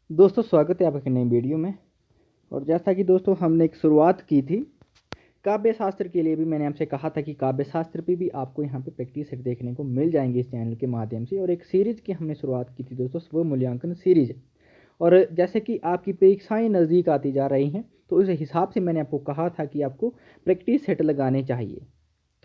दोस्तों स्वागत है आपके नई वीडियो में। और जैसा कि दोस्तों हमने एक शुरुआत की थी काव्य शास्त्र के लिए भी, मैंने आपसे कहा था कि काव्य शास्त्र पे भी आपको यहाँ पे प्रैक्टिस सेट देखने को मिल जाएंगे इस चैनल के माध्यम से। और एक सीरीज की हमने शुरुआत की थी दोस्तों, स्व मूल्यांकन सीरीज। और जैसे कि आपकी परीक्षाएं नज़दीक आती जा रही हैं, तो उस हिसाब से मैंने आपको कहा था कि आपको प्रैक्टिस सेट लगाने चाहिए।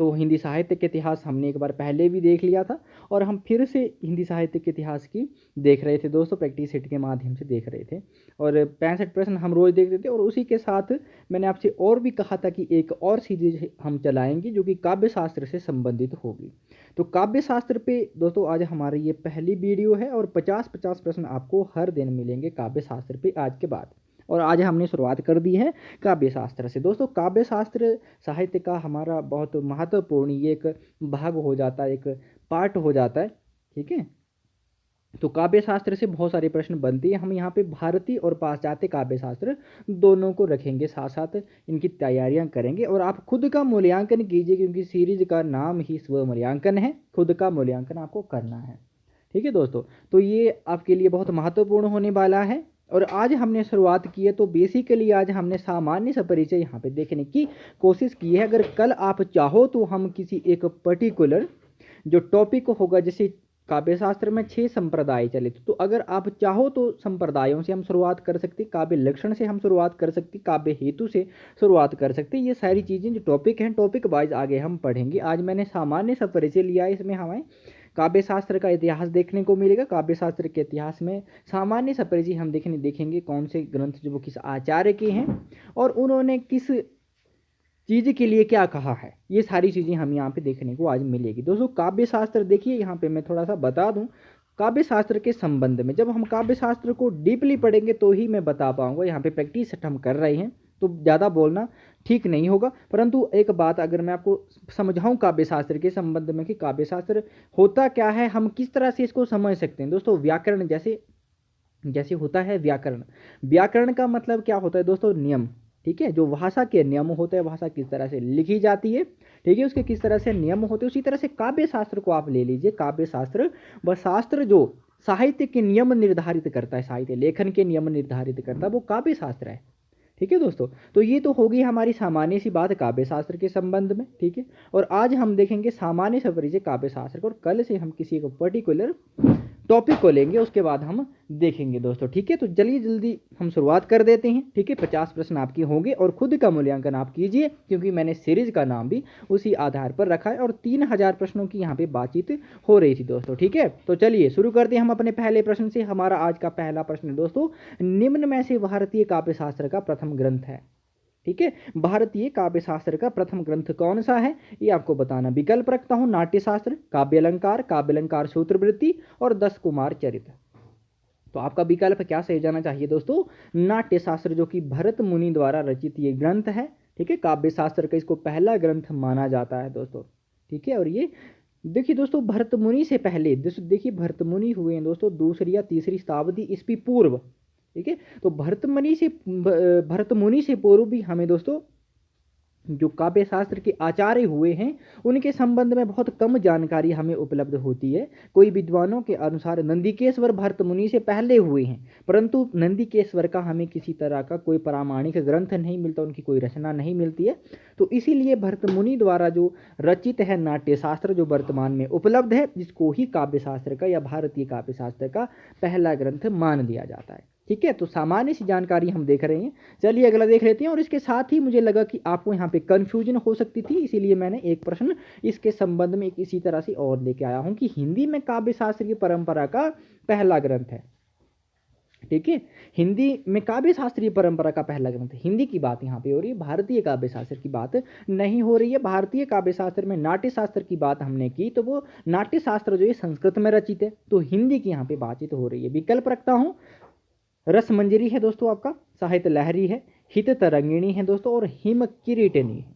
तो हिंदी साहित्य के इतिहास हमने एक बार पहले भी देख लिया था, और हम फिर से हिंदी साहित्य के इतिहास की देख रहे थे दोस्तों, प्रैक्टिस सेट के माध्यम से देख रहे थे। और 65 प्रश्न हम रोज़ देखते थे। और उसी के साथ मैंने आपसे और भी कहा था कि एक और सीरीज हम चलाएंगे जो कि काव्य शास्त्र से संबंधित होगी। तो काव्य शास्त्र पे दोस्तों आज हमारी ये पहली वीडियो है, और 50-50 प्रश्न आपको हर दिन मिलेंगे काव्य शास्त्र पे आज के बाद। और आज हमने शुरुआत कर दी है काव्य शास्त्र से। दोस्तों काव्य शास्त्र साहित्य का हमारा बहुत महत्वपूर्ण ये एक भाग हो जाता है, एक पार्ट हो जाता है। ठीक है, तो काव्य शास्त्र से बहुत सारे प्रश्न बनते हैं। हम यहाँ पे भारतीय और पाश्चात्य काव्य शास्त्र दोनों को रखेंगे, साथ साथ इनकी तैयारियां करेंगे। और आप खुद का मूल्यांकन कीजिए, क्योंकि सीरीज का नाम ही स्व मूल्यांकन है। खुद का मूल्यांकन आपको करना है। ठीक है दोस्तों, तो ये आपके लिए बहुत महत्वपूर्ण होने वाला है। और आज हमने शुरुआत की है, तो बेसिकली आज हमने सामान्य सा परिचय यहाँ पे देखने की कोशिश की है। अगर कल आप चाहो तो हम किसी एक पर्टिकुलर जो टॉपिक होगा, जैसे काव्य शास्त्र में 6 संप्रदाय चले, तो अगर आप चाहो तो संप्रदायों से हम शुरुआत कर सकते, काव्य लक्षण से हम शुरुआत कर सकते, काव्य हेतु से शुरुआत कर सकते। ये सारी चीज़ें जो टॉपिक हैं, टॉपिक वाइज आगे हम पढ़ेंगे। आज मैंने सामान्य सा परिचय लिया है, इसमें हमें काव्य शास्त्र का इतिहास देखने को मिलेगा। काव्य शास्त्र के इतिहास में सामान्य सा परिचय हम देखेंगे कौन से ग्रंथ जो वो किस आचार्य के हैं और उन्होंने किस चीज़ के लिए क्या कहा है, ये सारी चीज़ें हम यहाँ पे देखने को आज मिलेगी। दोस्तों काव्य शास्त्र देखिए, यहाँ पे मैं थोड़ा सा बता दूँ काव्य शास्त्र के संबंध में। जब हम काव्य शास्त्र को डीपली पढ़ेंगे तो ही मैं बता पाऊंगा। यहाँ पे प्रैक्टिस सेट हम कर रहे हैं, तो ज़्यादा बोलना ठीक नहीं होगा। परंतु एक बात अगर मैं आपको समझाऊं काव्य शास्त्र के संबंध में कि काव्य शास्त्र होता क्या है, हम किस तरह से इसको समझ सकते हैं। दोस्तों व्याकरण जैसे जैसे होता है व्याकरण, व्याकरण का मतलब क्या होता है दोस्तों, नियम। ठीक है, जो भाषा के नियम होते हैं, भाषा किस तरह से लिखी जाती है, ठीक है, उसके किस तरह से नियम होते हैं। उसी तरह से काव्य शास्त्र को आप ले लीजिए। काव्य शास्त्र वह शास्त्र जो साहित्य के नियम निर्धारित करता है, साहित्य लेखन के नियम निर्धारित करता है, वो काव्य शास्त्र है। ठीक है दोस्तों, तो ये तो होगी हमारी सामान्य सी बात काव्य शास्त्र के संबंध में। ठीक है, और आज हम देखेंगे सामान्य सा परिचय काव्य शास्त्र को, और कल से हम किसी को पर्टिकुलर टॉपिक को लेंगे, उसके बाद हम देखेंगे दोस्तों। ठीक है, तो जल्दी जल्दी हम शुरुआत कर देते हैं। ठीक है, 50 प्रश्न आपके होंगे और खुद का मूल्यांकन आप कीजिए, क्योंकि मैंने सीरीज का नाम भी उसी आधार पर रखा है। और 3000 प्रश्नों की यहाँ पे बातचीत हो रही थी दोस्तों। ठीक है, तो चलिए शुरू करते हैं हम अपने पहले प्रश्न से। हमारा आज का पहला प्रश्न दोस्तों, निम्न में से भारतीय काव्य शास्त्र का प्रथम ग्रंथ है। ठीक है, भारतीय काव्य शास्त्र का प्रथम ग्रंथ कौन सा है, ये आपको बताना। विकल्प रखता हूं, नाट्य शास्त्र, काव्य अलंकार सूत्रवृत्ति और 10 कुमार चरित्र। तो आपका विकल्प क्या सही जाना चाहिए दोस्तों, नाट्य शास्त्र, जो कि भरत मुनि द्वारा रचित ये ग्रंथ है। ठीक है, काव्य शास्त्र का इसको पहला ग्रंथ माना जाता है दोस्तों। ठीक है, और ये देखिए दोस्तों, भरत मुनि से पहले देखिए भरत मुनि हुए हैं दोस्तों 2री या 3री शताब्दी ईस्वी पूर्व। ठीक है, तो भरत मुनि से पूर्व भी हमें दोस्तों जो काव्य शास्त्र के आचार्य हुए हैं उनके संबंध में बहुत कम जानकारी हमें उपलब्ध होती है। कोई विद्वानों के अनुसार नंदिकेश्वर भरत मुनि से पहले हुए हैं, परंतु नंदिकेश्वर का हमें किसी तरह का कोई प्रामाणिक ग्रंथ नहीं मिलता, उनकी कोई रचना नहीं मिलती है। तो इसीलिए भरत मुनि द्वारा जो रचित है नाट्य शास्त्र, जो वर्तमान में उपलब्ध है, जिसको ही काव्य शास्त्र का या भारतीय काव्य शास्त्र का पहला ग्रंथ मान लिया जाता है। ठीक है, तो सामान्य सी जानकारी हम देख रहे हैं। चलिए अगला देख लेते हैं। और इसके साथ ही मुझे लगा कि आपको यहाँ पे कन्फ्यूजन हो सकती थी, इसीलिए मैंने एक प्रश्न इसके संबंध में एक इसी तरह से और लेके आया हूँ कि हिंदी में काव्य शास्त्र की परंपरा का पहला ग्रंथ है। ठीक है, हिंदी में काव्य शास्त्रीय परंपरा का पहला ग्रंथ, हिंदी की बात यहाँ पे हो रही है, भारतीय काव्य शास्त्र की बात नहीं हो रही है। भारतीय काव्य शास्त्र में नाट्य शास्त्र की बात हमने की, तो वो नाट्य शास्त्र जो है संस्कृत में रचित है, तो हिंदी की यहाँ पे बातचीत हो रही है। विकल्प रखता हूँ, रस मंजरी है दोस्तों आपका, साहित्य लहरी है, हित तरंगिणी है दोस्तों, और हिम किरीटनी है।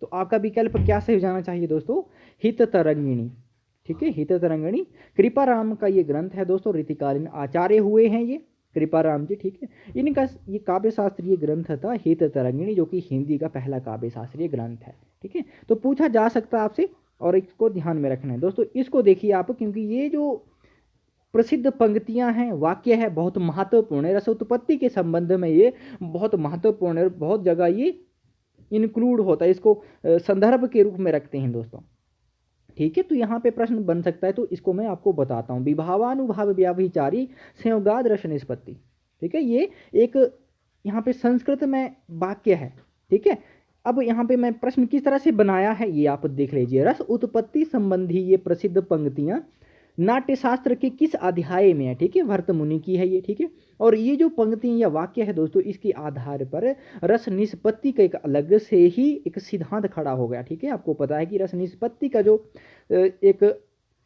तो आपका विकल्प क्या सही जाना चाहिए दोस्तों, हित तरंगिणी। ठीक है, हित तरंगिणी कृपाराम का ये ग्रंथ है दोस्तों, रीतिकालीन आचार्य हुए हैं ये कृपाराम जी। ठीक है, इनका ये काव्य शास्त्रीय ग्रंथ था हित तरंगिणी, जो कि हिंदी का पहला काव्य शास्त्रीय ग्रंथ है। ठीक है, तो पूछा जा सकता है आपसे, और इसको ध्यान में रखना है दोस्तों। इसको देखिए आप, क्योंकि ये जो प्रसिद्ध पंक्तियां हैं, वाक्य है, बहुत महत्वपूर्ण है। रसोत्पत्ति के संबंध में ये बहुत महत्वपूर्ण है, बहुत जगह ये इंक्लूड होता है, इसको संदर्भ के रूप में रखते हैं दोस्तों। ठीक है, तो यहाँ पे प्रश्न बन सकता है, तो इसको मैं आपको बताता हूँ। विभावानुभाव व्याभिचारी संयोगाद रस निष्पत्ति। ठीक है, ये एक यहाँ पे संस्कृत में वाक्य है। ठीक है, अब यहाँ पे मैं प्रश्न किस तरह से बनाया है ये आप देख लीजिए। रस उत्पत्ति संबंधी ये प्रसिद्ध पंक्तियां नाट्यशास्त्र के किस अध्याय में है। ठीक है, भरत मुनि की है ये। ठीक है, और ये जो पंक्तियां या वाक्य है दोस्तों, इसके आधार पर रस निष्पत्ति का एक अलग से ही एक सिद्धांत खड़ा हो गया। ठीक है, आपको पता है कि रस निष्पत्ति का जो एक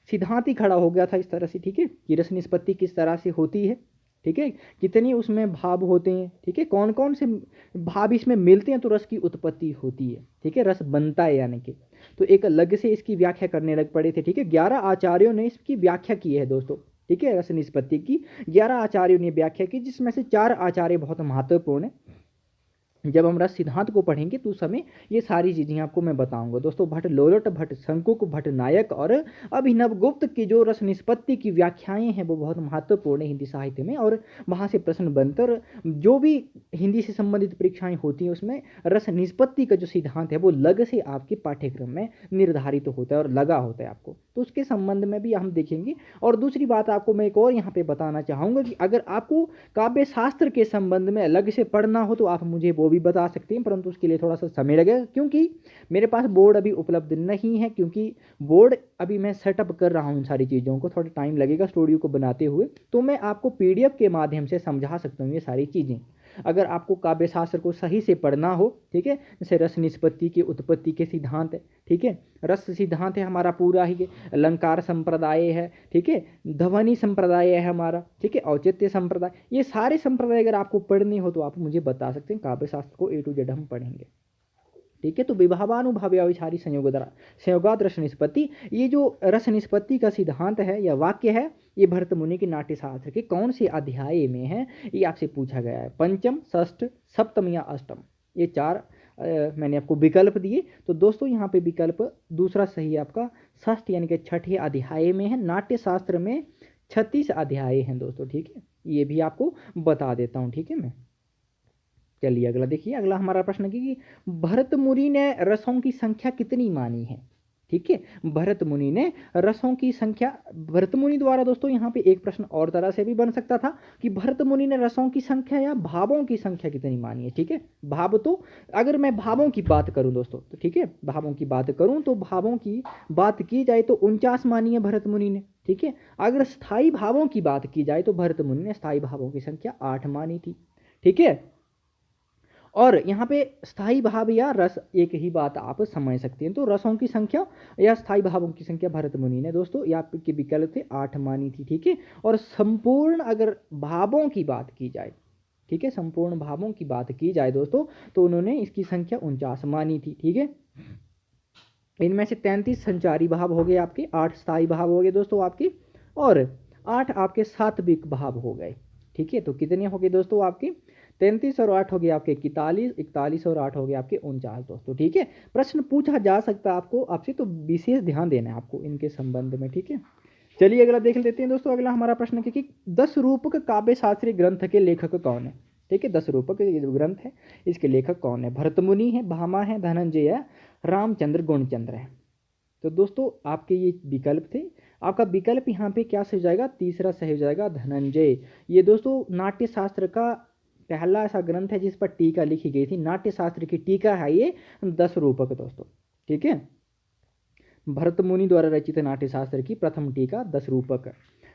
सिद्धांत ही खड़ा हो गया था इस तरह से। ठीक है, कि रस निष्पत्ति किस तरह से होती है। ठीक है, कितने उसमें भाव होते हैं। ठीक है, कौन कौन से भाव इसमें मिलते हैं तो रस की उत्पत्ति होती है। ठीक है, रस बनता है यानी कि, तो एक अलग से इसकी व्याख्या करने लग पड़े थे। ठीक है, 11 आचार्यों ने इसकी व्याख्या की है दोस्तों। ठीक है, रस निष्पत्ति की 11 आचार्यों ने व्याख्या की, जिसमें से 4 आचार्य बहुत महत्वपूर्ण है। जब हम रस सिद्धांत को पढ़ेंगे तो उस समय ये सारी चीजें आपको मैं बताऊंगा दोस्तों। भट्ट लोलट, भट्ट शंकुक, भट्ट नायक और अभिनव गुप्त की जो रस निष्पत्ति की व्याख्याएं हैं वो बहुत महत्वपूर्ण है हिंदी साहित्य में, और वहां से प्रश्न बनते, और जो भी हिंदी से संबंधित परीक्षाएं होती हैं उसमें रस निष्पत्ति का जो सिद्धांत है वो लग से आपके पाठ्यक्रम में निर्धारित होता है और लगा होता है आपको, तो उसके संबंध में भी हम देखेंगे। और दूसरी बात आपको मैं एक और यहाँ पे बताना चाहूंगा कि अगर आपको काव्य शास्त्र के संबंध में अलग से पढ़ना हो तो आप मुझे वो भी बता सकते हैं, परंतु उसके लिए थोड़ा सा समय लगेगा, क्योंकि मेरे पास बोर्ड अभी उपलब्ध नहीं है, क्योंकि बोर्ड अभी मैं सेटअप कर रहा हूँ इन सारी चीज़ों को, थोड़ा टाइम लगेगा स्टूडियो को बनाते हुए। तो मैं आपको पीडीएफ के माध्यम से समझा सकता हूँ ये सारी चीज़ें। अगर आपको काव्य शास्त्र को सही से पढ़ना हो, ठीक है, जैसे रस निष्पत्ति की उत्पत्ति के सिद्धांत है। ठीक है, रस सिद्धांत है हमारा पूरा ही, अलंकार संप्रदाय है। ठीक है, ध्वनि संप्रदाय है हमारा। ठीक है, औचित्य संप्रदाय, ये सारे संप्रदाय अगर आपको पढ़ने हो तो आप मुझे बता सकते हैं, काव्य शास्त्र को A to Z हम पढ़ेंगे। ठीक है, तो विभावानुभाव अविचारी संयोगाद रस निष्पत्ति, ये जो रस निष्पत्ति का सिद्धांत है या वाक्य है, ये भरत मुनि के नाट्यशास्त्र के कौन से अध्याय में है ये आपसे पूछा गया है। पंचम, षष्ठ, सप्तम या अष्टम, ये 4 मैंने आपको विकल्प दिए। तो दोस्तों यहाँ पे विकल्प दूसरा सही है आपका, षष्ठ यानी कि 6ठे अध्याय में है। नाट्यशास्त्र में 36 अध्याय हैं दोस्तों। ठीक है, ये भी आपको बता देता हूँ। ठीक है, मैं चलिए अगला देखिए। अगला हमारा प्रश्न है कि भरत मुनि ने रसों की संख्या कितनी मानी है। ठीक है, भरत मुनि ने रसों की संख्या, भरत मुनि द्वारा दोस्तों यहाँ पे एक प्रश्न और तरह से भी बन सकता था कि भरत मुनि ने रसों की संख्या या भावों की संख्या कितनी मानी है। ठीक है, भाव, तो अगर मैं भावों की बात करूं दोस्तों तो ठीक है, भावों की बात करूं तो भावों की बात की जाए तो 49 मानी है भरत मुनि ने। ठीक है, अगर स्थायी भावों की बात की जाए तो भरत मुनि ने स्थायी भावों की संख्या 8 मानी थी। ठीक है, और यहाँ पे स्थायी भाव या रस एक ही बात आप समझ सकते हैं। तो रसों की संख्या या स्थायी भावों की संख्या भरत मुनि ने दोस्तों या आपके विकल्प थे 8 मानी थी। ठीक है, और संपूर्ण अगर भावों की बात की जाए, ठीक है, संपूर्ण भावों की बात की जाए दोस्तों तो उन्होंने इसकी संख्या 49 मानी थी। ठीक है, इनमें से 33 संचारी भाव हो गए आपके, 8 स्थायी भाव हो गए दोस्तों आपके, और 8 आपके सात्विक भाव हो गए। ठीक है, तो कितने हो गए दोस्तों आपके 33 और 8 हो गए आपके 41, 41 और 8 हो गए आपके 49 दोस्तों। ठीक है, प्रश्न पूछा जा सकता है आपको आपसे, तो विशेष ध्यान देना है आपको इनके संबंध में। ठीक है, चलिए अगला देख लेते हैं दोस्तों। अगला हमारा प्रश्न है कि 10 रूपक काव्य शास्त्रीय ग्रंथ के लेखक कौन है। ठीक है, 10 रूपक ये जो ग्रंथ है इसके लेखक कौन है। भरत मुनि है, भामा है, धनंजय है, रामचंद्र, गुणचंद्र है। तो दोस्तों आपके ये विकल्प थे, आपका विकल्प यहाँ पे क्या सही हो जाएगा, तीसरा सही हो जाएगा, धनंजय। ये दोस्तों नाट्य शास्त्र का पहला ऐसा ग्रंथ है जिस पर टीका लिखी गई थी, नाट्य शास्त्र की टीका है ये 10 रूपक दोस्तों। ठीक है, भरत मुनि द्वारा रचित नाट्य शास्त्र की प्रथम टीका 10 रूपक।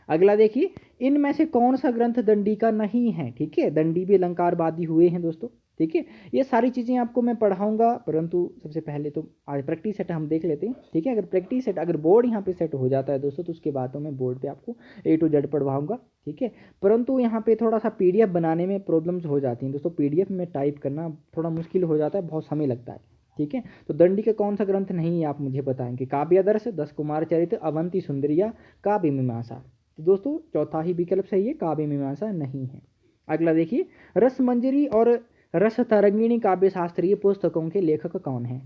अगला देखिए, इनमें से कौन सा ग्रंथ दंडी का नहीं है। ठीक है, दंडी भी अलंकारवादी हुए हैं दोस्तों। ठीक है, ये सारी चीज़ें आपको मैं पढ़ाऊंगा, परंतु सबसे पहले तो आज प्रैक्टिस सेट हम देख लेते हैं। ठीक है, अगर प्रैक्टिस सेट, अगर बोर्ड यहाँ पे सेट हो जाता है दोस्तों तो उसके बाद तो मैं बोर्ड पे आपको A to Z पढ़वाऊंगा। ठीक है, परंतु यहाँ पे थोड़ा सा PDF बनाने में प्रॉब्लम्स हो जाती हैं दोस्तों, PDF में टाइप करना थोड़ा मुश्किल हो जाता है, बहुत समय लगता है। ठीक है, तो दंडी का कौन सा ग्रंथ नहीं है आप मुझे बताएंगे। काव्यादर्श, 10 कुमार चरित्र, अवंती सुंदरिया, काव्य मीमांसा। तो दोस्तों चौथा ही विकल्प सही है, काव्य मीमांसा नहीं है। अगला देखिए, रस मंजरी और रस तरंगिणी काव्य शास्त्रीय पुस्तकों के लेखक कौन हैं।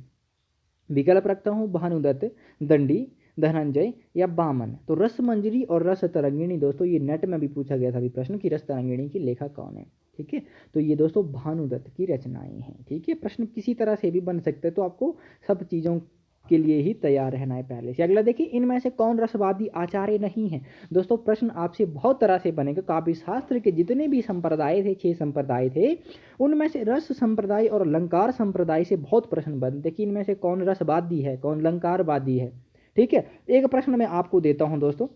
विकल्प रखता हूँ, भानुदत्त, दंडी, धनंजय या वामन। तो रस मंजरी और रस तरंगिणी दोस्तों ये नेट में भी पूछा गया था अभी प्रश्न कि रस तरंगिणी की लेखक कौन है। ठीक है, तो ये दोस्तों भानुदत्त की रचनाएं हैं। ठीक है, प्रश्न किसी तरह से भी बन सकते हैं, तो आपको सब चीज़ों के लिए ही तैयार रहना है पहले से। अगला देखिए, इनमें से कौन रसवादी आचार्य नहीं है। दोस्तों प्रश्न आपसे बहुत तरह से बनेगा। काव्य शास्त्र के जितने भी संप्रदाय थे, 6 संप्रदाय थे, उनमें से रस संप्रदाय और अलंकार संप्रदाय से बहुत प्रश्न बनते कि इनमें से कौन रसवादी है, कौन अलंकारवादी है। ठीक है, एक प्रश्न मैं आपको देता हूं दोस्तों।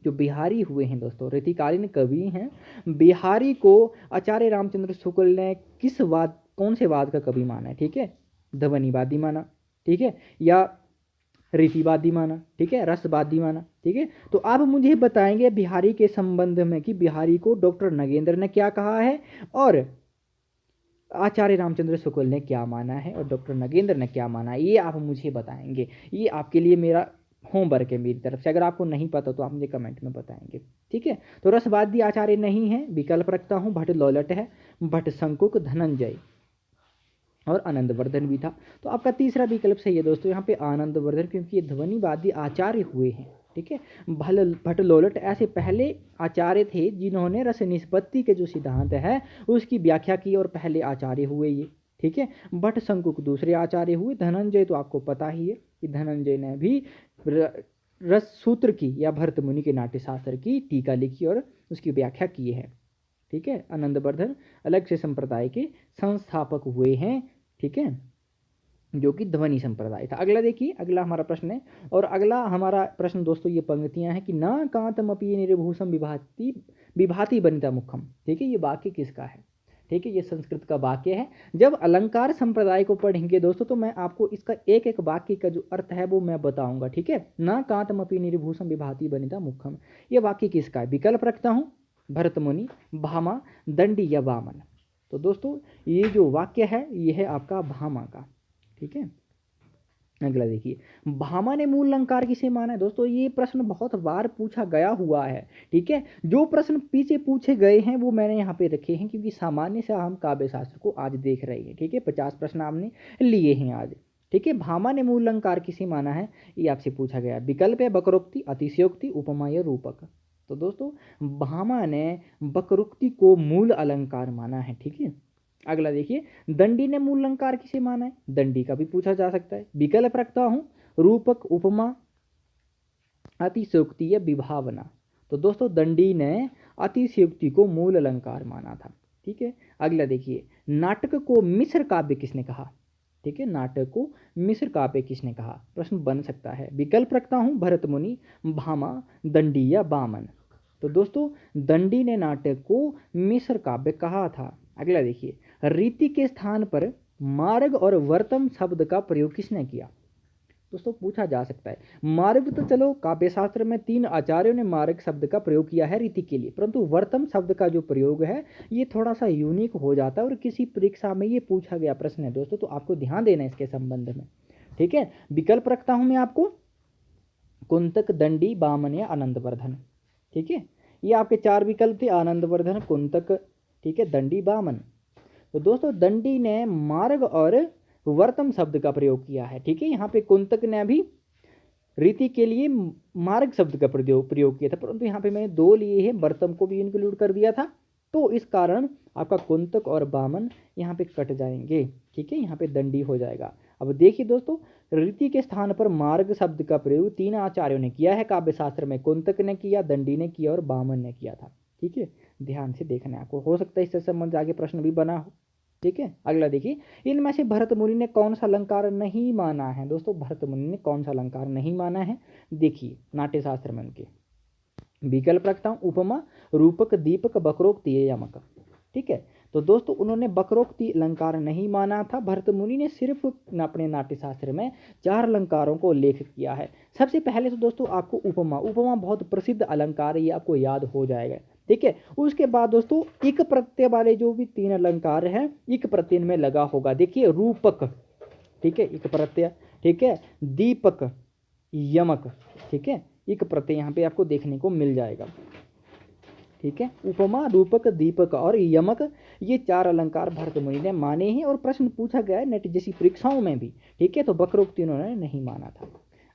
जो बिहारी हुए हैं दोस्तों, रीतिकालीन कवि हैं, बिहारी को आचार्य रामचंद्र शुक्ल ने किस वाद, कौन से वाद का कवि माना है। ठीक है, ध्वनिवादी माना, ठीक है, या रीतिवादी माना, ठीक है, रसवादी माना। ठीक है, तो आप मुझे बताएंगे बिहारी के संबंध में कि बिहारी को डॉक्टर नगेंद्र ने क्या कहा है और आचार्य रामचंद्र शुक्ल ने क्या माना है और डॉक्टर नगेंद्र ने क्या माना है, ये आप मुझे बताएंगे। ये आपके लिए मेरा होमवर्क है मेरी तरफ से। अगर आपको नहीं पता तो आप मुझे कमेंट में बताएंगे। ठीक है, तो रसवादी आचार्य नहीं है, विकल्प रखता हूँ, भट्ट लोलट है, भट्ट शंकुक, धनंजय और आनंदवर्धन भी था। तो आपका तीसरा विकल्प सही है दोस्तों, यहाँ पे आनंदवर्धन, क्योंकि ये ध्वनिवादी आचार्य हुए हैं। ठीक है, भट्ट लोलट ऐसे पहले आचार्य थे जिन्होंने रस निष्पत्ति के जो सिद्धांत है उसकी व्याख्या की और पहले आचार्य हुए ये। ठीक है, भट्ट शंकुक दूसरे आचार्य हुए। धनंजय तो आपको पता ही है कि धनंजय ने भी रस सूत्र की या भरत मुनि के नाट्यशास्त्र की टीका लिखी और उसकी व्याख्या की है। ठीक है, आनंदवर्धन अलग से संप्रदाय के संस्थापक हुए हैं। ठीक है, जो कि ध्वनि संप्रदाय था। अगला देखिए, अगला हमारा प्रश्न है, और अगला हमारा प्रश्न दोस्तों ये पंक्तियां हैं कि न कांतमपि निर्भूषम विभाति विभाति बनिता मुखम। ठीक है, ये वाक्य किसका है। ठीक है, ये संस्कृत का वाक्य है। जब अलंकार संप्रदाय को पढ़ेंगे दोस्तों तो मैं आपको इसका एक एक वाक्य का जो अर्थ है वो मैं बताऊंगा। ठीक है, न कांतमपि निर्भूषम विभाति बनिता मुखम, ये वाक्य किसका है। विकल्प रखता हूँ, भरत मुनि, भामा, दंडी या वामन। तो दोस्तों ये जो वाक्य है ये है आपका भामा का। ठीक है, अगला देखिए, भामा ने मूल अलंकार किसे माना है। दोस्तों ये प्रश्न बहुत बार पूछा गया हुआ है। ठीक है, जो प्रश्न पीछे पूछे गए हैं वो मैंने यहाँ पे रखे हैं, क्योंकि सामान्य से हम काव्य शास्त्र को आज देख रहे हैं। ठीक है, 50 प्रश्न आपने लिए हैं आज। ठीक है, भामा ने मूल अलंकार किसे माना है, ये आपसे पूछा गया। विकल्प है बकरोक्ति, अतिशयोक्ति, उपमा या रूपक। तो दोस्तों भामा ने बकरोक्ति को मूल अलंकार माना है। ठीक है, अगला देखिए, दंडी ने मूल अलंकार किसे माना है, दंडी का भी पूछा जा सकता है। विकल्प रखता हूं, रूपक, उपमा, अतिशयोक्ति या विभावना। तो दोस्तों दंडी ने अतिशयोक्ति को मूल अलंकार माना था। ठीक है, अगला देखिए, नाटक को मिश्र काव्य किसने कहा। ठीक है, नाटक को मिश्र काव्य किसने कहा, प्रश्न बन सकता है। विकल्प रखता हूं, भरत मुनि, भामा, दंडी या वामन। तो दोस्तों दंडी ने नाटक को मिश्र काव्य कहा था। अगला देखिए, रीति के स्थान पर मार्ग और वर्तम शब्द का प्रयोग किसने किया। दोस्तों पूछा जा सकता है, मार्ग तो चलो काव्य शास्त्र में 3 आचार्यों ने मार्ग शब्द का प्रयोग किया है रीति के लिए, परंतु वर्तम शब्द का जो प्रयोग है ये थोड़ा सा यूनिक हो जाता है और किसी परीक्षा में ये पूछा गया प्रश्न है दोस्तों, तो आपको ध्यान देना है इसके संबंध में। ठीक है, विकल्प रखता हूं मैं आपको, कुंतक, दंडी, वामन या आनंदवर्धन। ठीक है, ये आपके 4 विकल्प थे, आनंदवर्धन, कुंतक, ठीक है, दंडी, वामन। तो दोस्तों दंडी ने मार्ग और वर्तम शब्द का प्रयोग किया है। ठीक है, यहाँ पे कुंतक ने भी रीति के लिए मार्ग शब्द का प्रयोग किया था, परंतु यहाँ पे मैंने 2 लिए हैं, वर्तम को भी इंक्लूड कर दिया था, तो इस कारण आपका कुंतक और वामन यहाँ पे कट जाएंगे। ठीक है, यहाँ पे दंडी हो जाएगा। अब देखिए दोस्तों, रीति के स्थान पर मार्ग शब्द का प्रयोग 3 आचार्यों ने किया है काव्य शास्त्र में, कुंतक ने किया, दंडी ने किया और वामन ने किया था। ठीक है, ध्यान से देखना है आपको, हो सकता है इससे संबंध आगे प्रश्न भी बना हो। ठीक है, अगला देखिए, इनमें से भरत मुनि ने कौन सा अलंकार नहीं माना है। दोस्तों भरत मुनि ने कौन सा अलंकार नहीं माना है, देखिए नाट्य शास्त्र में उनके विकल्प रखता हूं, उपमा, रूपक, दीपक, बकरोक्ति, यमक। ठीक है, तो दोस्तों उन्होंने बकरोक्ति अलंकार नहीं माना था। भरत मुनि ने सिर्फ अपने नाट्य शास्त्र में 4 अलंकारों को उल्लेख किया है। सबसे पहले तो दोस्तों आपको उपमा, उपमा बहुत प्रसिद्ध अलंकार है, ये आपको याद हो जाएगा। ठीक है, उसके बाद दोस्तों इक प्रत्यय वाले जो भी 3 अलंकार हैं, इक प्रत्यय में लगा होगा। देखिए रूपक, ठीक है, इक प्रत्यय, ठीक है, दीपक, यमक, ठीक है, इक प्रत्यय यहाँ पे आपको देखने को मिल जाएगा। ठीक है, उपमा, रूपक, दीपक और यमक, ये 4 अलंकार भरत मुनि ने माने हैं और प्रश्न पूछा गया है नेट जैसी परीक्षाओं में भी। ठीक है, तो बकरोक्ति उन्होंने नहीं माना था।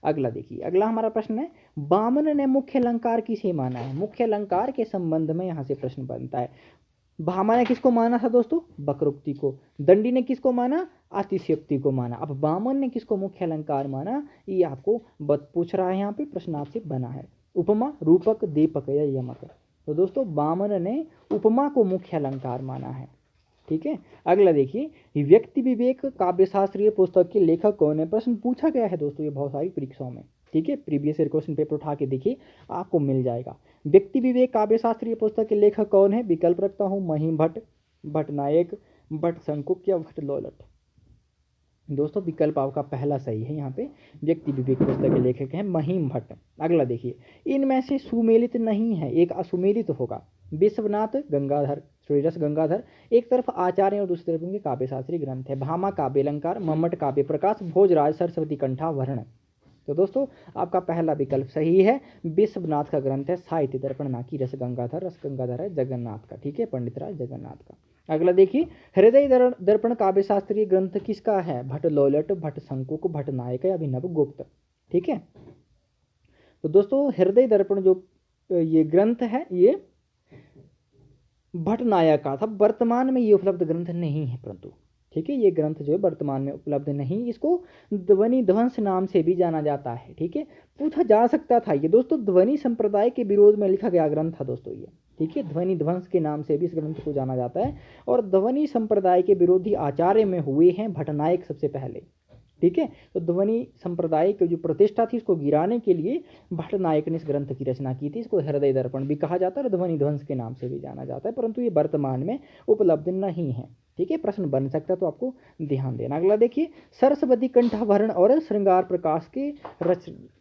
अगला देखिए, अगला हमारा प्रश्न है, वामन ने मुख्य अलंकार किसे माना है। मुख्य अलंकार के संबंध में यहाँ से प्रश्न बनता है। भामा ने किसको माना था दोस्तों, वक्रोक्ति को। दंडी ने किसको माना, अतिशयोक्ति को माना। अब वामन ने किसको मुख्य अलंकार माना, ये आपको पूछ रहा है, यहाँ पे प्रश्न आपसे बना है। उपमा, रूपक, दीपक या यमक। तो दोस्तों वामन ने उपमा को मुख्य अलंकार माना है। ठीक है, अगला देखिए, व्यक्ति विवेक काव्यशास्त्रीय पुस्तक के लेखक कौन है। प्रश्न पूछा गया है दोस्तों ये बहुत सारी परीक्षाओं में। ठीक है, प्रीवियस ईयर क्वेश्चन पेपर उठा के देखिए, आपको मिल जाएगा। व्यक्ति विवेक काव्यशास्त्रीय पुस्तक के लेखक कौन है। विकल्प रखता हूँ, महिम भट्ट, भट्टनायक, भट्ट शंकुक या भट्ट लोलट। दोस्तों विकल्प आपका पहला सही है। यहाँ पे व्यक्ति विवेक पुस्तक के लेखक हैं महिम भट्ट। अगला देखिए, इनमें से सुमेलित नहीं है, एक असुमेलित होगा। विश्वनाथ गंगाधर, श्रीरस गंगाधर एक तरफ आचार्य और दूसरी तरफ उनके काव्यशास्त्री ग्रंथ है। भामा काव्य अलंकार, मम्मट काव्य प्रकाश, भोजराज सरस्वती कंठावरण। तो दोस्तों आपका पहला विकल्प सही है। विश्वनाथ का ग्रंथ है साहित्य दर्पण, ना कि रस गंगाधर। रस गंगाधर है जगन्नाथ का। ठीक है, पंडित राज जगन्नाथ का। अगला देखिए, हृदय दर्पण काव्यशास्त्रीय ग्रंथ किसका है। भट्ट लोलट, भट्ट शंकुक, भट्ट नायक या अभिनव गुप्त। ठीक है, तो दोस्तों हृदय दर्पण जो ये ग्रंथ है ये भट्ट नायक का था। वर्तमान में ये उपलब्ध ग्रंथ नहीं है परंतु। ठीक है, ये ग्रंथ जो है वर्तमान में उपलब्ध नहीं, इसको ध्वनि ध्वंस नाम से भी जाना जाता है। ठीक है, पूछा जा सकता था ये दोस्तों, ध्वनि संप्रदाय के विरोध में लिखा गया ग्रंथ था दोस्तों ये। ठीक है, ध्वनि ध्वंस के नाम से भी इस ग्रंथ को जाना जाता है, और ध्वनि संप्रदाय के विरोधी आचार्य में हुए हैं भट्टनायक सबसे पहले। ठीक है, तो ध्वनि संप्रदाय की जो प्रतिष्ठा थी इसको गिराने के लिए भट्टनायक ने इस ग्रंथ की रचना की थी। इसको हृदय दर्पण भी कहा जाता है और ध्वनि ध्वंस के नाम से भी जाना जाता है, परंतु ये वर्तमान में उपलब्ध नहीं है। ठीक है, प्रश्न बन सकता है तो आपको ध्यान देना। अगला देखिए, सरस्वती कंठाभरण और श्रृंगार प्रकाश के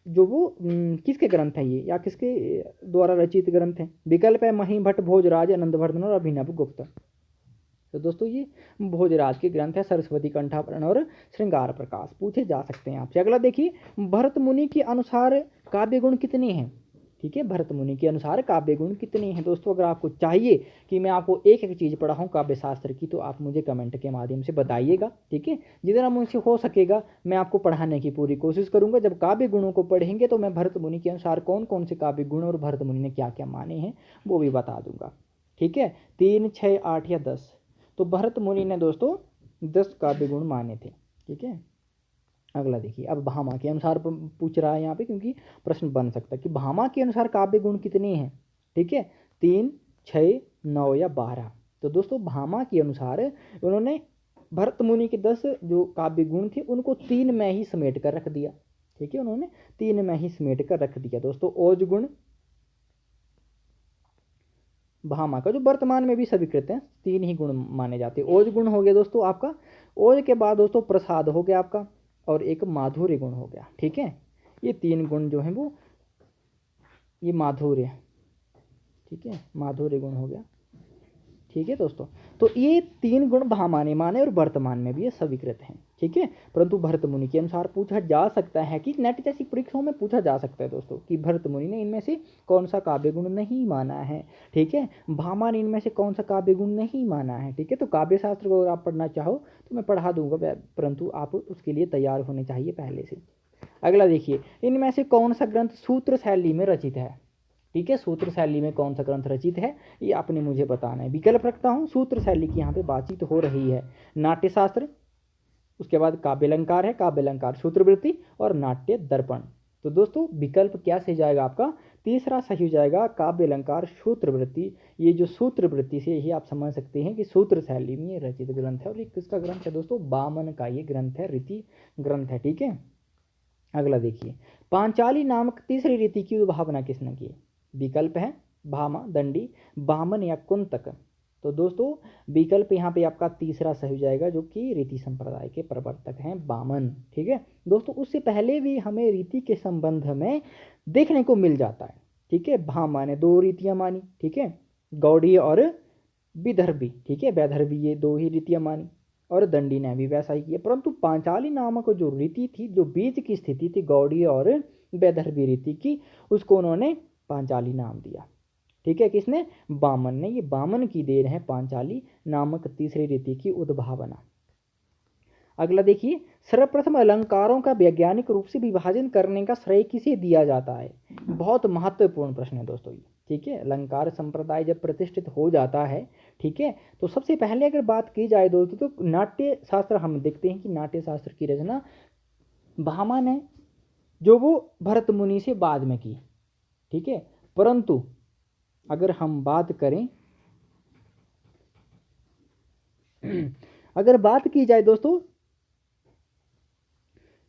जो वो किसके ग्रंथ हैं ये, या किसके द्वारा रचित ग्रंथ हैं। विकल्प है महिम भट्ट, भोजराज, आनंदवर्धन और अभिनव गुप्त। तो दोस्तों ये भोजराज के ग्रंथ है सरस्वती कंठाभरण और श्रृंगार प्रकाश, पूछे जा सकते हैं आपसे। अगला देखिए, भरत मुनि के अनुसार काव्य गुण कितने हैं। ठीक है, भरत मुनि के अनुसार काव्य गुण कितने हैं। दोस्तों अगर आपको चाहिए कि मैं आपको एक एक चीज़ पढ़ाऊँ काव्य शास्त्र की, तो आप मुझे कमेंट के माध्यम से बताइएगा। ठीक है, जितना मुझसे हो सकेगा मैं आपको पढ़ाने की पूरी कोशिश करूंगा। जब काव्य गुणों को पढ़ेंगे तो मैं भरत मुनि के अनुसार कौन कौन से काव्य गुण और भरत मुनि ने क्या क्या माने हैं वो भी बता दूंगा। ठीक है, 3, 6, 8 या 10। तो भरत मुनि ने दोस्तों 10 काव्य गुण माने थे। ठीक है, अगला देखिए, अब भामा के अनुसार पूछ रहा है यहाँ पे, क्योंकि प्रश्न बन सकता है कि भामा के अनुसार काव्य गुण कितने हैं। ठीक है, 3, 6, 9 या 12। तो दोस्तों भामा के अनुसार उन्होंने भरत मुनि के 10 जो काव्य गुण थे उनको 3 में ही समेट कर रख दिया। ठीक है, उन्होंने 3 में ही समेट कर रख दिया दोस्तों। ओज गुण भामा का जो वर्तमान में भी स्वीकृत है, 3 ही गुण माने जाते हैं। ओज गुण हो गया दोस्तों आपका, ओज के बाद दोस्तों प्रसाद हो गया आपका, और एक माधुर्य गुण हो गया। ठीक है, ये 3 गुण जो हैं वो ये माधुर्य, ठीक है, माधुर्य गुण हो गया। ठीक है दोस्तों, तो ये 3 गुण भामा ने माने और वर्तमान में भी ये स्वीकृत हैं। ठीक है, परंतु भरत मुनि के अनुसार पूछा जा सकता है कि नेट जैसी परीक्षाओं में पूछा जा सकता है दोस्तों कि भरत मुनि ने इनमें से कौन सा काव्य गुण नहीं माना है। ठीक है, भामा ने इनमें से कौन सा काव्य गुण नहीं माना है। ठीक है, तो काव्य शास्त्र को अगर आप पढ़ना चाहो तो मैं पढ़ा दूंगा, परंतु आप उसके लिए तैयार होने चाहिए पहले से। अगला देखिए, इनमें से कौन सा ग्रंथ सूत्र शैली में रचित है। ठीक है, सूत्र शैली में कौन सा ग्रंथ रचित है ये आपने मुझे बताना है। विकल्प रखता हूँ, सूत्र शैली की यहाँ पे बातचीत हो रही है। नाट्यशास्त्र, उसके बाद काव्य अलंकार है, काव्य अलंकार सूत्रवृत्ति और नाट्य दर्पण। तो दोस्तों विकल्प क्या सही जाएगा आपका, तीसरा सही हो जाएगा काव्य अलंकार सूत्रवृत्ति। ये जो सूत्रवृत्ति से ही आप समझ सकते हैं कि सूत्र शैली में रचित ग्रंथ है। और ये किसका ग्रंथ है दोस्तों, वामन का ये ग्रंथ है, रीति ग्रंथ है। ठीक है, अगला देखिए, पांचाली नामक तीसरी रीति की उद्भावना किसने की। विकल्प है भामा, दंडी, वामन या कुंतक। तो दोस्तों विकल्प यहाँ पे आपका तीसरा सही हो जाएगा, जो कि रीति संप्रदाय के प्रवर्तक हैं वामन। ठीक है दोस्तों, उससे पहले भी हमें रीति के संबंध में देखने को मिल जाता है। ठीक है, भामा ने 2 रीतियाँ मानी। ठीक है, गौड़ीय और विदर्भी। ठीक है, वैदर्भी, ये 2 ही रीतियाँ मानी, और दंडी ने भी वैसा ही किया। परंतु पांचाली नामक जो रीति थी, जो बीच की स्थिति थी गौड़ीय और वैदर्भी रीति की, उसको उन्होंने पांचाली नाम दिया। ठीक है, किसने, वामन ने। ये वामन की देन है पांचाली नामक तीसरी रीति की उद्भावना। अगला देखिए, सर्वप्रथम अलंकारों का वैज्ञानिक रूप से विभाजन करने का श्रेय किसे दिया जाता है? बहुत महत्वपूर्ण प्रश्न है दोस्तों ये। ठीक है, अलंकार संप्रदाय जब प्रतिष्ठित हो जाता है, ठीक है, तो सबसे पहले अगर बात की जाए दोस्तों तो नाट्य शास्त्र हम देखते हैं कि नाट्य शास्त्र की रचना भामा ने जो वो भरत मुनि से बाद में की। ठीक है, परंतु अगर हम बात करें अगर बात की जाए दोस्तों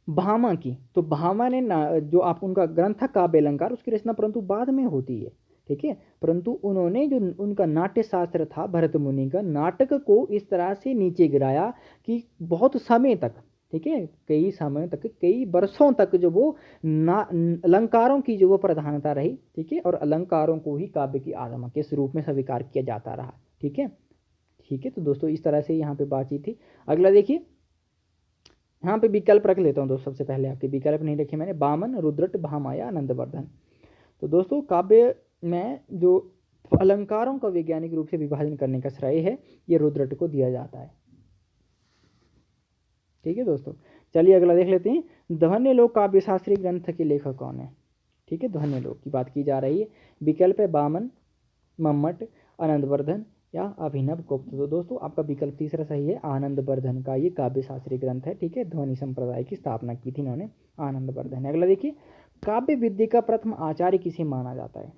भामा की, तो भामा ने जो आप उनका ग्रंथ था काव्य अलंकार, उसकी रचना परंतु बाद में होती है। ठीक है, परंतु उन्होंने जो उनका नाट्य शास्त्र था भरत मुनि का, नाटक को इस तरह से नीचे गिराया कि बहुत समय तक, ठीक है, कई समय तक, कई वर्षों तक जो वो अलंकारों की जो वो प्रधानता रही। ठीक है, और अलंकारों को ही काव्य की आत्मा के स्वरूप में स्वीकार किया जाता रहा। ठीक है, ठीक है, तो दोस्तों इस तरह से यहाँ पे बातचीत थी। अगला देखिए, यहाँ पे विकल्प रख लेता हूँ दोस्तों। सबसे पहले आपके विकल्प नहीं रखे मैंने, बामन, रुद्रट, भामाया, आनंदवर्धन। तो दोस्तों काव्य में जो अलंकारों का वैज्ञानिक रूप से विभाजन करने का श्रेय है ये रुद्रट को दिया जाता है। ठीक है दोस्तों, चलिए अगला देख लेते हैं, ध्वन्यालोक काव्य शास्त्रीय ग्रंथ के लेखक कौन है? ठीक है, ध्वन्यालोक की बात की जा रही है। विकल्प है बामन, मम्मट, आनंदवर्धन या अभिनव गुप्त। तो दोस्तों आपका विकल्प तीसरा सही है, आनंदवर्धन का ये काव्य शास्त्रीय ग्रंथ है। ठीक है, ध्वनि संप्रदाय की स्थापना की थी इन्होंने, आनंदवर्धन। अगला देखिए, काव्य विद्या का प्रथम आचार्य किसे माना जाता है?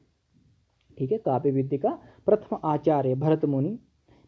ठीक है, काव्य विद्या का प्रथम आचार्य भरत मुनि,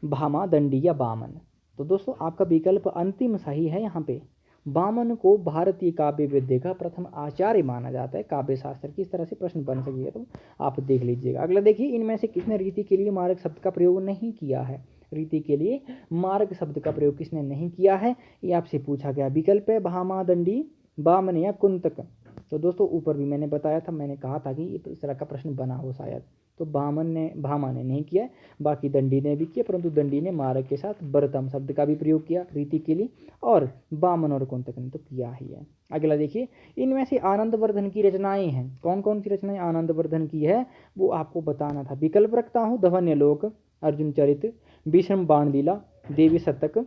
भामा, दंडी या बामन। तो दोस्तों आपका विकल्प अंतिम सही है। यहाँ पे बामन को भारतीय काव्य विद्या का प्रथम आचार्य माना जाता है काव्य शास्त्र की। इस तरह से प्रश्न बन सकेगा तो आप देख लीजिएगा। अगला देखिए, इनमें से किसने रीति के लिए मार्ग शब्द का प्रयोग नहीं किया है? रीति के लिए मार्ग शब्द का प्रयोग किसने नहीं किया है, ये आपसे पूछा गया। विकल्प है भामा, दंडी, बामन या कुंतक। तो दोस्तों ऊपर भी मैंने बताया था, मैंने कहा था कि इस तरह का प्रश्न बना हो शायद। तो भामा ने नहीं किया, बाकी दंडी ने भी किया, परंतु दंडी ने मारक के साथ बरतम शब्द का भी प्रयोग किया रीति के लिए, और बामन और कुंतक ने तो किया ही है। अगला देखिए, इनमें से आनंदवर्धन की रचनाएं हैं, कौन कौन सी रचनाएं आनंदवर्धन की है वो आपको बताना था। विकल्प रखता हूँ, ध्वन्यालोक, अर्जुन चरित, विषम बाणलीला, देवी शतक,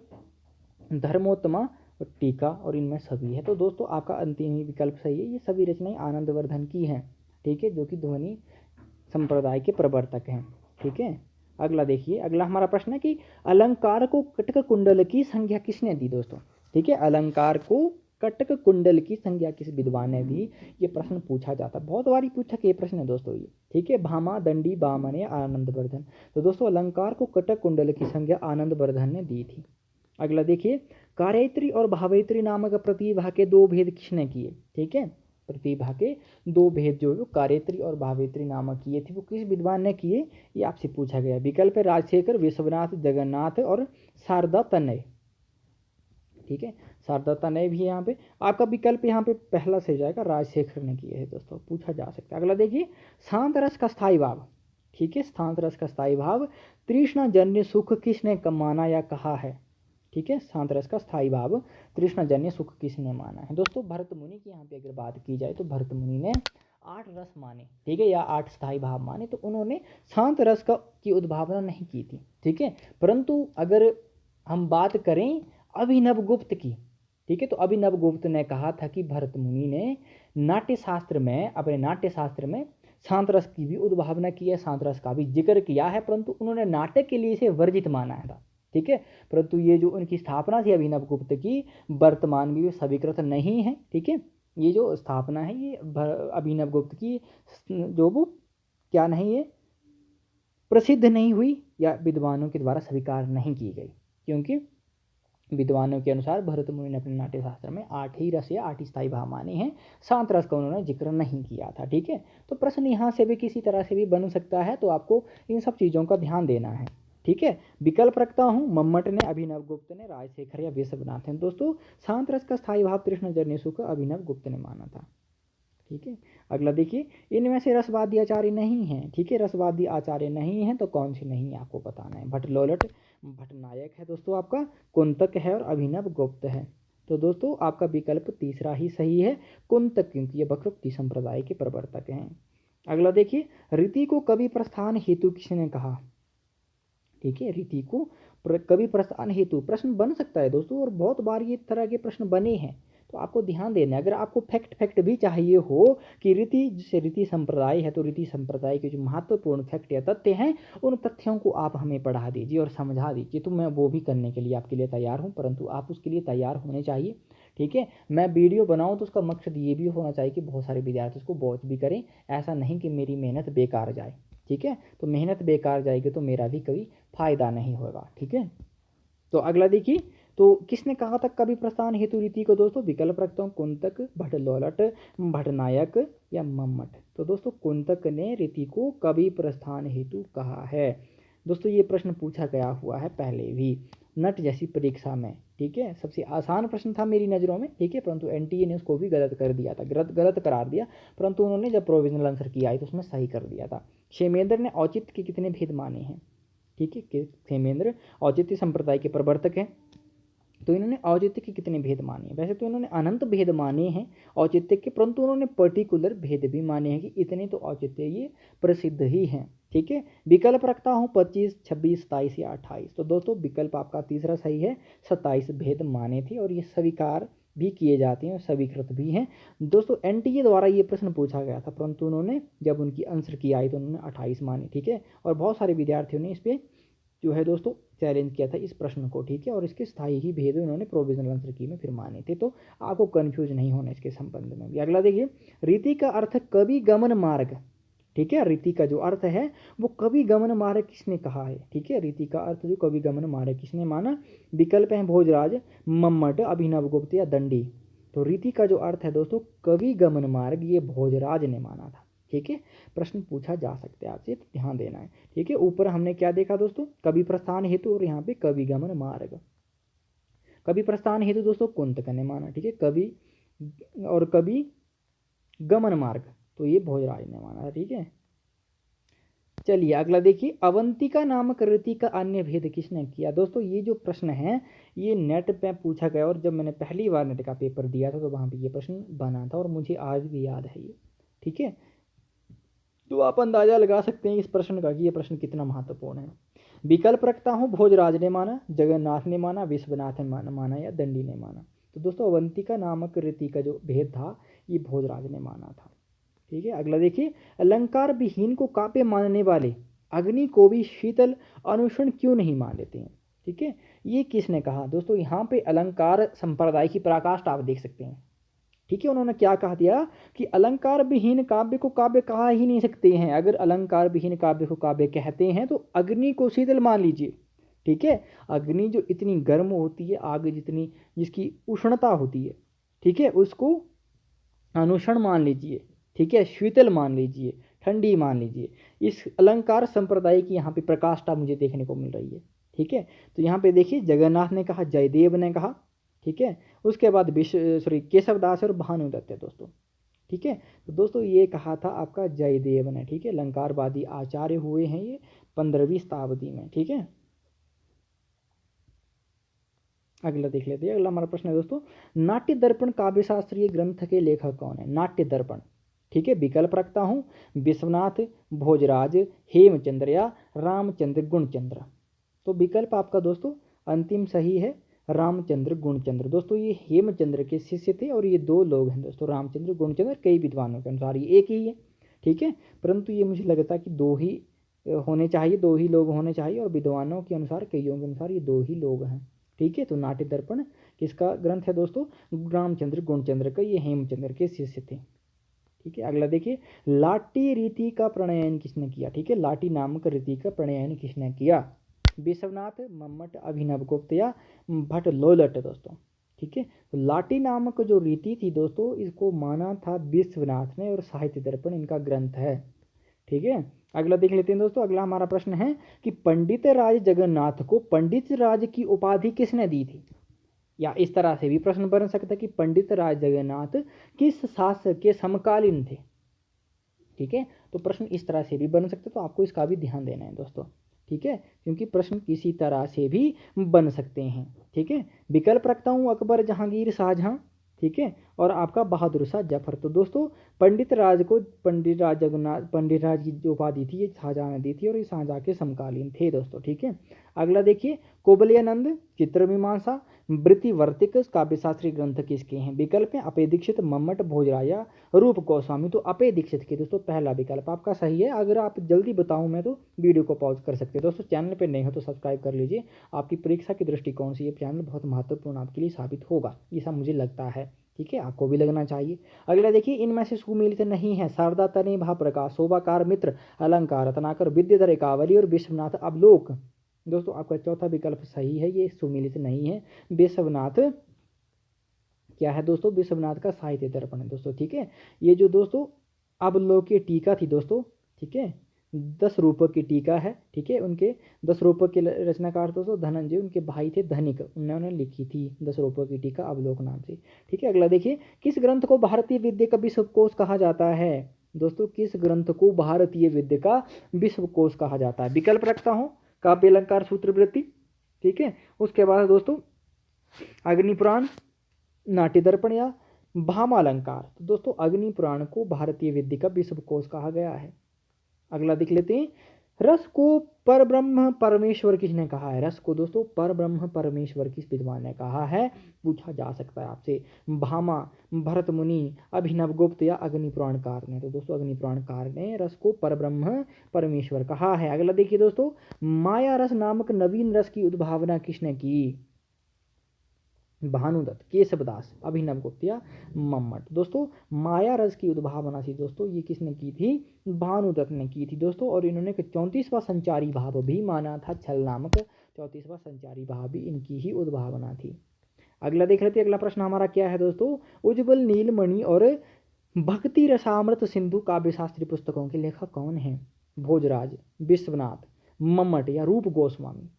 धर्मोत्तमा और टीका, और इनमें सभी है। तो दोस्तों आपका अंतिम ही विकल्प सही है, ये सभी रचनाएं आनंदवर्धन की हैं। ठीक है, जो कि ध्वनि संप्रदाय के प्रवर्तक हैं। ठीक है, अगला देखिए, अगला हमारा प्रश्न है कि अलंकार को कटक कुंडल की संज्ञा किसने दी दोस्तों? ठीक है, अलंकार को कटक कुंडल की संज्ञा किस विद्वान ने दी? ये प्रश्न पूछा जाता है, बहुत बारी पूछा कि ये प्रश्न है दोस्तों ये। ठीक है, भामा, दंडी, बामन या आनंदवर्धन। तो दोस्तों अलंकार को कटक कुंडल की संज्ञा आनंदवर्धन ने दी थी। अगला देखिए, कार्यत्री और भावेत्री नामक प्रतिभा के दो भेद किसने किए? ठीक है, प्रतिभा के दो भेद जो कार्यत्री और भावेत्री नामक किए थे वो किस विद्वान ने किए, ये आपसे पूछा गया। विकल्प है राजशेखर, विश्वनाथ, जगन्नाथ और शारदा तनय। ठीक है, शारदा तनय भी यहाँ पे आपका विकल्प यहाँ पे पहला से जाएगा, राजशेखर ने किए हैं दोस्तों, पूछा जा सकता है। अगला देखिए, शांत रस का स्थायी भाव। ठीक है, शांत रस का स्थायी भाव तृष्णा जन्य सुख किसने माना या कहा है? ठीक है, शांत रस का स्थायी भाव तृष्णाजन्य सुख किसने माना है? दोस्तों भरत मुनि की यहाँ पे अगर बात की जाए तो भरत मुनि ने 8 रस माने, ठीक है, या 8 स्थायी भाव माने, तो उन्होंने शांत रस की उद्भावना नहीं की थी। ठीक है, परंतु अगर हम बात करें अभिनव गुप्त की, ठीक है, तो अभिनव गुप्त ने कहा था कि भरत मुनि ने नाट्य शास्त्र में, अपने नाट्य शास्त्र में शांत रस की भी उद्भावना की है, शांत रस का भी जिक्र किया है, परंतु उन्होंने नाटक के लिए इसे वर्जित माना था। ठीक है, परंतु ये जो उनकी स्थापना थी अभिनव गुप्त की, वर्तमान में भी स्वीकृत नहीं है। ठीक है, ये जो स्थापना है ये अभिनव गुप्त की जो वो क्या नहीं है, प्रसिद्ध नहीं हुई या विद्वानों के द्वारा स्वीकार नहीं की गई, क्योंकि विद्वानों के अनुसार भरत मुनि ने अपने नाट्य शास्त्र में 8 ही रस या 8 स्थायी भाव माने हैं, शांत रस का उन्होंने जिक्र नहीं किया था। ठीक है, तो प्रश्न यहाँ से भी किसी तरह से भी बन सकता है, तो आपको इन सब चीज़ों का ध्यान देना है। ठीक है, विकल्प रखता हूँ, मम्मट ने, अभिनव गुप्त ने, राजशेखर या विश्वनाथ ने। दोस्तों शांत रस का स्थायी भाव तृष्णजन्य सुख अभिनव गुप्त ने माना था। ठीक है, अगला देखिए, इनमें से रसवादी आचार्य नहीं है। ठीक है, रसवादी आचार्य नहीं है तो कौन सी नहीं है आपको बताना है। भट्टलोलट, भट्टनायक है दोस्तों आपका, कुंतक है और अभिनव गुप्त है। तो दोस्तों आपका विकल्प तीसरा ही सही है, कुंतक, क्योंकि ये वक्रोक्ति संप्रदाय के प्रवर्तक हैं। अगला देखिए, रीति को कवि प्रस्थान हेतु किसने कहा? ठीक है, रीति को कवि प्रस्थान हेतु प्रश्न बन सकता है दोस्तों, और बहुत बार ये तरह के प्रश्न बने हैं, तो आपको ध्यान देना है। अगर आपको फैक्ट भी चाहिए हो कि रीति, जैसे रीति संप्रदाय है, तो रीति संप्रदाय के जो महत्वपूर्ण फैक्ट या तथ्य हैं, उन तथ्यों को आप हमें पढ़ा दीजिए और समझा दीजिए, तो मैं वो भी करने के लिए आपके लिए तैयार हूँ, परंतु आप उसके लिए तैयार होने चाहिए। ठीक है, मैं वीडियो बनाऊँ तो उसका मकसद ये भी होना चाहिए कि बहुत सारे विद्यार्थी उसको वॉच भी करें, ऐसा नहीं कि मेरी मेहनत बेकार जाए। ठीक है, तो मेहनत बेकार जाएगी तो मेरा भी कभी फायदा नहीं होगा। ठीक है, तो अगला देखिए, तो किसने कहा था कवि प्रस्थान हेतु रीति को दोस्तों? विकल्प रखता हूँ, कुंतक, भट्ट लोलट, भट्टनायक या मम्मट। तो दोस्तों कुंतक ने रीति को कवि प्रस्थान हेतु कहा है। दोस्तों ये प्रश्न पूछा गया हुआ है पहले भी नट जैसी परीक्षा में। ठीक है, सबसे आसान प्रश्न था मेरी नज़रों में। ठीक है, परंतु एनटीए ने उसको भी गलत कर दिया था, गलत करार दिया, परंतु उन्होंने जब प्रोविजनल आंसर किया है तो उसमें सही कर दिया था। क्षेमेंद्र ने औचित्य के कितने भेद माने हैं? ठीक है, क्षेमेंद्र औचित्य संप्रदाय के प्रवर्तक हैं, तो इन्होंने औचित्य के कितने भेद माने हैं? वैसे तो इन्होंने अनंत भेद माने हैं औचित्य के, परंतु उन्होंने पर्टिकुलर भेद भी माने हैं कि इतने तो औचित्य ये प्रसिद्ध ही हैं। ठीक है, विकल्प रखता हूँ 25, 26, 27 या 28। तो दोस्तों विकल्प आपका तीसरा सही है, 27 भेद माने थे, और ये स्वीकार भी किए जाते हैं और स्वीकृत भी हैं। दोस्तों एनटीए द्वारा ये प्रश्न पूछा गया था, परंतु उन्होंने जब उनकी आंसर की आई तो उन्होंने 28 माने। ठीक है, और बहुत सारे विद्यार्थियों ने इस पर जो है दोस्तों चैलेंज किया था इस प्रश्न को। ठीक है, और इसके स्थायी ही भेद उन्होंने प्रोविजनल आंसर की में फिर माने थे, तो आपको कंफ्यूज नहीं होना इसके संबंध में भी। अगला देखिए, रीति का अर्थ कवि गमन मार्ग। ठीक है, रीति का जो अर्थ है वो कवि गमन मार्ग किसने कहा है? ठीक है, रीति का अर्थ जो कवि गमन मार्ग किसने माना? विकल्प है भोजराज, मम्मट, अभिनवगुप्त या दंडी। तो रीति का जो अर्थ है दोस्तों कवि गमन मार्ग, ये भोजराज ने माना था। ठीक है, प्रश्न पूछा जा सकता है आपसे, तो ध्यान देना है। ठीक है, ऊपर हमने क्या देखा दोस्तों? कवि प्रस्थान हेतु, और यहाँ पे कवि गमन मार्ग। कवि प्रस्थान हेतु दोस्तों कुंतक ने माना। ठीक है, कवि और कवि गमन मार्ग तो ये भोजराज ने माना। ठीक है, चलिए अगला देखिए, अवंतिका नामक रीति का अन्य भेद किसने किया? दोस्तों ये जो प्रश्न है ये नेट पे पूछा गया, और जब मैंने पहली बार नेट का पेपर दिया था तो वहाँ पे ये प्रश्न बना था, और मुझे आज भी याद है ये। ठीक है, तो आप अंदाजा लगा सकते हैं इस प्रश्न का कि ये प्रश्न कितना महत्वपूर्ण है। विकल्प रखता हूँ, भोजराज ने माना, जगन्नाथ ने माना, विश्वनाथ ने माना या दंडी ने माना। तो दोस्तों अवंतिका नामक रीति का जो भेद था ये भोजराज ने माना था। ठीक है, अगला देखिए, अलंकार विहीन को काव्य मानने वाले अग्नि को भी शीतल अनुष्ण क्यों नहीं मान लेते हैं? ठीक है, ये किसने कहा? दोस्तों यहाँ पे अलंकार संप्रदाय की पराकाष्ठा आप देख सकते हैं। ठीक है, उन्होंने क्या कहा दिया कि अलंकार विहीन काव्य को काव्य कहा ही नहीं सकते हैं। अगर अलंकार विहीन काव्य को काव्य कहते हैं तो अग्नि को शीतल मान लीजिए। ठीक है, अग्नि जो इतनी गर्म होती है, आग जितनी जिसकी उष्णता होती है, ठीक है, उसको अनुष्ण मान लीजिए। ठीक है, शीतल मान लीजिए, ठंडी मान लीजिए। इस अलंकार संप्रदाय की यहाँ पे प्रकाष्ठा मुझे देखने को मिल रही है। ठीक है, तो यहाँ पे देखिए जगन्नाथ ने कहा, जयदेव ने कहा। ठीक है, उसके बाद केशवदास और भानुदत्त है दोस्तों। ठीक है, तो दोस्तों ये कहा था आपका जयदेव ने। ठीक है, अलंकारवादी आचार्य हुए हैं ये 15वीं शताब्दी में। ठीक है, अगला देख लेते हैं। अगला हमारा प्रश्न है दोस्तों, नाट्य दर्पण काव्य शास्त्रीय ग्रंथ के लेखक कौन है? नाट्य दर्पण। ठीक है, विकल्प रखता हूँ, विश्वनाथ, भोजराज, हेमचंद्र या रामचंद्र गुणचंद्र। तो विकल्प आपका दोस्तों अंतिम सही है, रामचंद्र गुणचंद्र। दोस्तों ये हेमचंद्र के शिष्य थे, और ये दो लोग हैं दोस्तों, रामचंद्र गुणचंद्र। कई विद्वानों के अनुसार ये एक ही है। ठीक है, परंतु ये मुझे लगता है कि दो ही होने चाहिए, दो ही लोग होने चाहिए, और विद्वानों के अनुसार, कईयों के अनुसार ये दो ही लोग हैं। ठीक है, तो नाट्य दर्पण किसका ग्रंथ है दोस्तों? रामचंद्र गुणचंद्र का, ये हेमचंद्र के शिष्य थे। ठीक है, अगला देखिए, लाटी रीति का प्रणयन किसने किया? ठीक है, लाटी नामक रीति का प्रणयन किसने किया? विश्वनाथ, मम्मट, अभिनवगुप्त या भट्ट लोलट दोस्तों। ठीक है, तो लाटी नामक जो रीति थी दोस्तों, इसको माना था विश्वनाथ ने, और साहित्य दर्पण इनका ग्रंथ है। ठीक है, अगला देख लेते हैं दोस्तों। अगला हमारा प्रश्न है कि पंडित राज जगन्नाथ को पंडित राज की उपाधि किसने दी थी? या इस तरह से भी प्रश्न बन सकता है कि पंडित राज जगन्नाथ किस शासक के समकालीन थे? ठीक है, तो प्रश्न इस तरह से भी बन सकते, तो आपको इसका भी ध्यान देना है दोस्तों। ठीक है, क्योंकि प्रश्न किसी तरह से भी बन सकते हैं। ठीक है, विकल्प रखता हूँ, अकबर, जहांगीर, शाहजहां, ठीक है, और आपका बहादुर शाह जफर। तो दोस्तों पंडित राज की जो उपाधि थी ये शाहजहाँ ने दी थी और ये शाहजहाँ के समकालीन थे दोस्तों। ठीक है, अगला देखिए, कुबलयानंद चित्रमीमांसा वृत्तिवर्तिक काव्यशास्त्री ग्रंथ किसके हैं? विकल्प है अपे दीक्षित, मम्मट, भोजराया, रूप गोस्वामी। तो अपे दीक्षित के दोस्तों पहला विकल्प आपका सही है। अगर आप जल्दी बताऊं मैं तो वीडियो को पॉज कर सकते हैं। दोस्तों चैनल पे नहीं हो तो सब्सक्राइब कर लीजिए। आपकी परीक्षा की दृष्टिकोण से ये चैनल बहुत महत्वपूर्ण आपके लिए साबित होगा, ऐसा मुझे लगता है। ठीक है, आपको भी लगना चाहिए। अगला देखिए, इनमें से सुमेलित नहीं है शारदा, तने, भाप्रकाश, शोभाकार, मित्र, अलंकार, रत्नाकर, विद्याधर, एकावली और विश्वनाथ अवलोक। दोस्तों आपका चौथा विकल्प सही है, ये सुमेलित नहीं है। विश्वनाथ क्या है दोस्तों? विश्वनाथ का साहित्य दर्पण है दोस्तों। ठीक है, ये जो दोस्तों अवलोकी टीका थी दोस्तों, ठीक है, 10 रूपक की टीका है। ठीक है, उनके 10 रूपक के रचनाकार दोस्तों धनंजय, उनके भाई थे धनिक, उन्होंने लिखी थी 10 रूपक की टीका अवलोक नाम से। ठीक है, अगला देखिए, किस ग्रंथ को भारतीय विद्या का विश्वकोश कहा जाता है? दोस्तों किस ग्रंथ को भारतीय विद्या का विश्वकोश कहा जाता है? विकल्प रखता हूँ, काव्य अलंकार, सूत्रवृत्ति, ठीक है, उसके बाद दोस्तों अग्निपुराण, नाट्य दर्पण या भामालंकार। तो दोस्तों अग्नि पुराण को भारतीय विद्या का विश्वकोश कहा गया है। अगला देख लेते हैं, रस को परब्रह्म परमेश्वर किसने कहा है? रस को दोस्तों परब्रह्म परमेश्वर किस विद्वान ने कहा है, पूछा जा सकता है आपसे। भामा, भरत मुनि, अभिनव गुप्त या अग्नि पुराणकार ने? तो दोस्तों अग्नि पुराणकार ने रस को परब्रह्म परमेश्वर कहा है। अगला देखिए दोस्तों, माया रस नामक नवीन रस की उद्भावना किसने की? भानुदत्त, केशवदास, अभिनव गुप्त या मम्मट। दोस्तों माया रस की उद्भावना थी दोस्तों, ये किसने की थी? भानुदत्त ने की थी दोस्तों। और इन्होंने 34वां संचारी भाव भी माना था, छल नामक 34वां संचारी भाव भी इनकी ही उद्भावना थी। अगला देख लेते हैं, अगला प्रश्न हमारा क्या है दोस्तों, उज्ज्वल नीलमणि और भक्ति रसामृत सिंधु काव्य शास्त्री पुस्तकों के लेखक कौन है? भोजराज, विश्वनाथ, मम्मट या रूप गोस्वामी।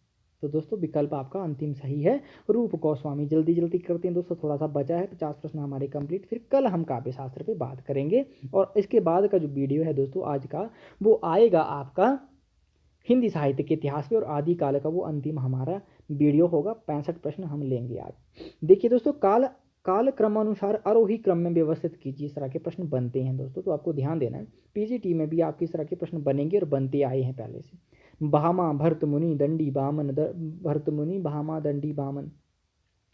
तो दोस्तों विकल्प आपका अंतिम सही है, रूप गोस्वामी। जल्दी जल्दी करते हैं दोस्तों, थोड़ा सा बचा है, 50 प्रश्न हमारे कंप्लीट। फिर कल हम काव्य शास्त्र पे बात करेंगे और इसके बाद का जो वीडियो है दोस्तों आज का, वो आएगा आपका हिंदी साहित्य के इतिहास पे और आदिकाल का वो अंतिम हमारा वीडियो होगा। 65 प्रश्न हम लेंगे आज। देखिए दोस्तों, काल क्रमानुसार आरोही क्रम में व्यवस्थित कीजिए, इस तरह के प्रश्न बनते हैं दोस्तों, तो आपको ध्यान देना है। पीजीटी में भी आपके इस तरह के प्रश्न बनेंगे और बनते आए हैं पहले से। भामा, भरत मुनि, दंडी, बामन, भरत मुनि, भामा, दंडी, बामन,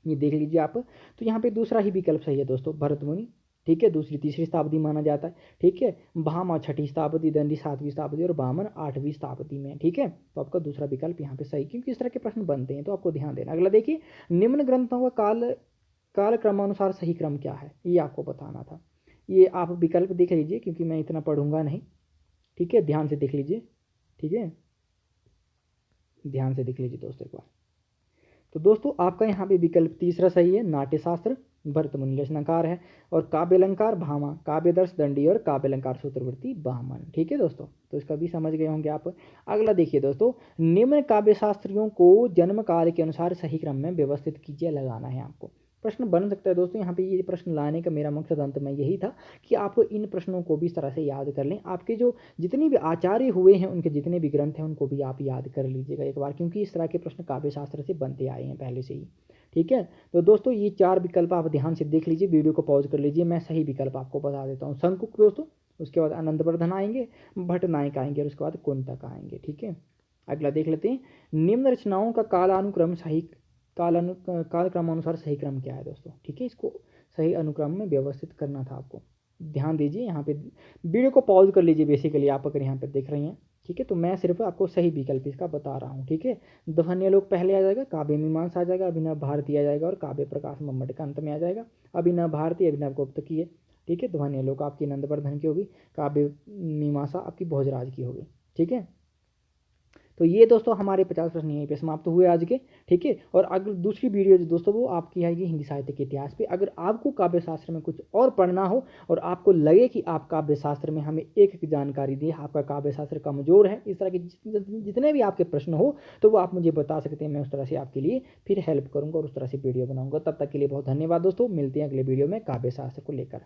ये देख लीजिए आप। तो यहाँ पे दूसरा ही विकल्प सही है दोस्तों, भरत मुनि। ठीक है, दूसरी तीसरी शताब्दी माना जाता है। ठीक है, भामा 6वीं शताब्दी, दंडी 7वीं शताब्दी और बामन 8वीं शताब्दी में। ठीक है, तो आपका दूसरा विकल्प यहाँ पे सही, क्योंकि इस तरह के प्रश्न बनते हैं तो आपको ध्यान देना। अगला देखिए, निम्न ग्रंथों का काल क्रमानुसार सही क्रम क्या है, ये आपको बताना था। ये आप विकल्प देख लीजिए, क्योंकि मैं इतना पढ़ूंगा नहीं। ठीक है, ध्यान से देख लीजिए। ठीक है, ध्यान से देख लीजिए दोस्तों एक बार। तो दोस्तों आपका यहाँ पे विकल्प तीसरा सही है, नाट्यशास्त्र, भरत मुनि रचनाकार है, और काव्य अलंकार भामा, काव्यदर्श दंडी और काव्य अलंकार सूत्रवृत्ति बामन। ठीक है दोस्तों, तो इसका भी समझ गए होंगे आप। अगला देखिए दोस्तों, निम्न काव्य शास्त्रियों को जन्म काल के अनुसार सही क्रम में व्यवस्थित कीजिए, लगाना है आपको। प्रश्न बन सकता है दोस्तों, यहाँ पे ये प्रश्न लाने का मेरा मकसद अंत में यही था कि आप इन प्रश्नों को भी इस तरह से याद कर लें। आपके जो जितने भी आचार्य हुए हैं उनके जितने भी ग्रंथ हैं उनको भी आप याद कर लीजिएगा एक बार, क्योंकि इस तरह के प्रश्न काव्य शास्त्र से बनते आए हैं पहले से ही। ठीक है, तो दोस्तों ये 4 विकल्प आप ध्यान से देख लीजिए, वीडियो को पॉज कर लीजिए, मैं सही विकल्प आपको बता देता हूँ। शंकुक दोस्तों, उसके बाद आनंदवर्धन आएंगे, भट्ट नायक आएंगे और उसके बाद कुंतक आएंगे। ठीक है, अगला देख लेते हैं, निम्न रचनाओं का कालानुक्रम सही काल क्रमानुसार सही क्रम क्या है दोस्तों। ठीक है, इसको सही अनुक्रम में व्यवस्थित करना था आपको। ध्यान दीजिए, यहाँ पे वीडियो को पॉज कर लीजिए बेसिकली आप अगर यहाँ पे देख रहे हैं। ठीक है, तो मैं सिर्फ आपको सही विकल्प इसका बता रहा हूँ। ठीक है, ध्वन्यालोक पहले आ जाएगा, काव्य मीमांसा आ जाएगा, अभिनव भारती आ जाएगा और काव्य प्रकाश मम्मट का अंत में आ जाएगा। अभिनव भारती अभिनव गुप्त की है। ठीक है, ध्वन्यालोक आपकी नंदवर्धन की होगी, काव्य मीमांसा आपकी भोजराज की होगी। ठीक है, तो ये दोस्तों हमारे 50 प्रश्न यहीं पे समाप्त हुए आज के। ठीक है, और अगर दूसरी वीडियो जो दोस्तों वो आपकी आएगी हिंदी साहित्य के इतिहास पे। अगर आपको काव्य शास्त्र में कुछ और पढ़ना हो और आपको लगे कि आप काव्य शास्त्र में हमें एक जानकारी दी, आपका काव्य शास्त्र कमजोर है, इस तरह के जितने भी आपके प्रश्न हो तो वो आप मुझे बता सकते हैं, मैं उस तरह से आपके लिए फिर हेल्प करूँगा और उस तरह से वीडियो बनाऊँगा। तब तक के लिए बहुत धन्यवाद दोस्तों, मिलते हैं अगले वीडियो में काव्य शास्त्र को लेकर।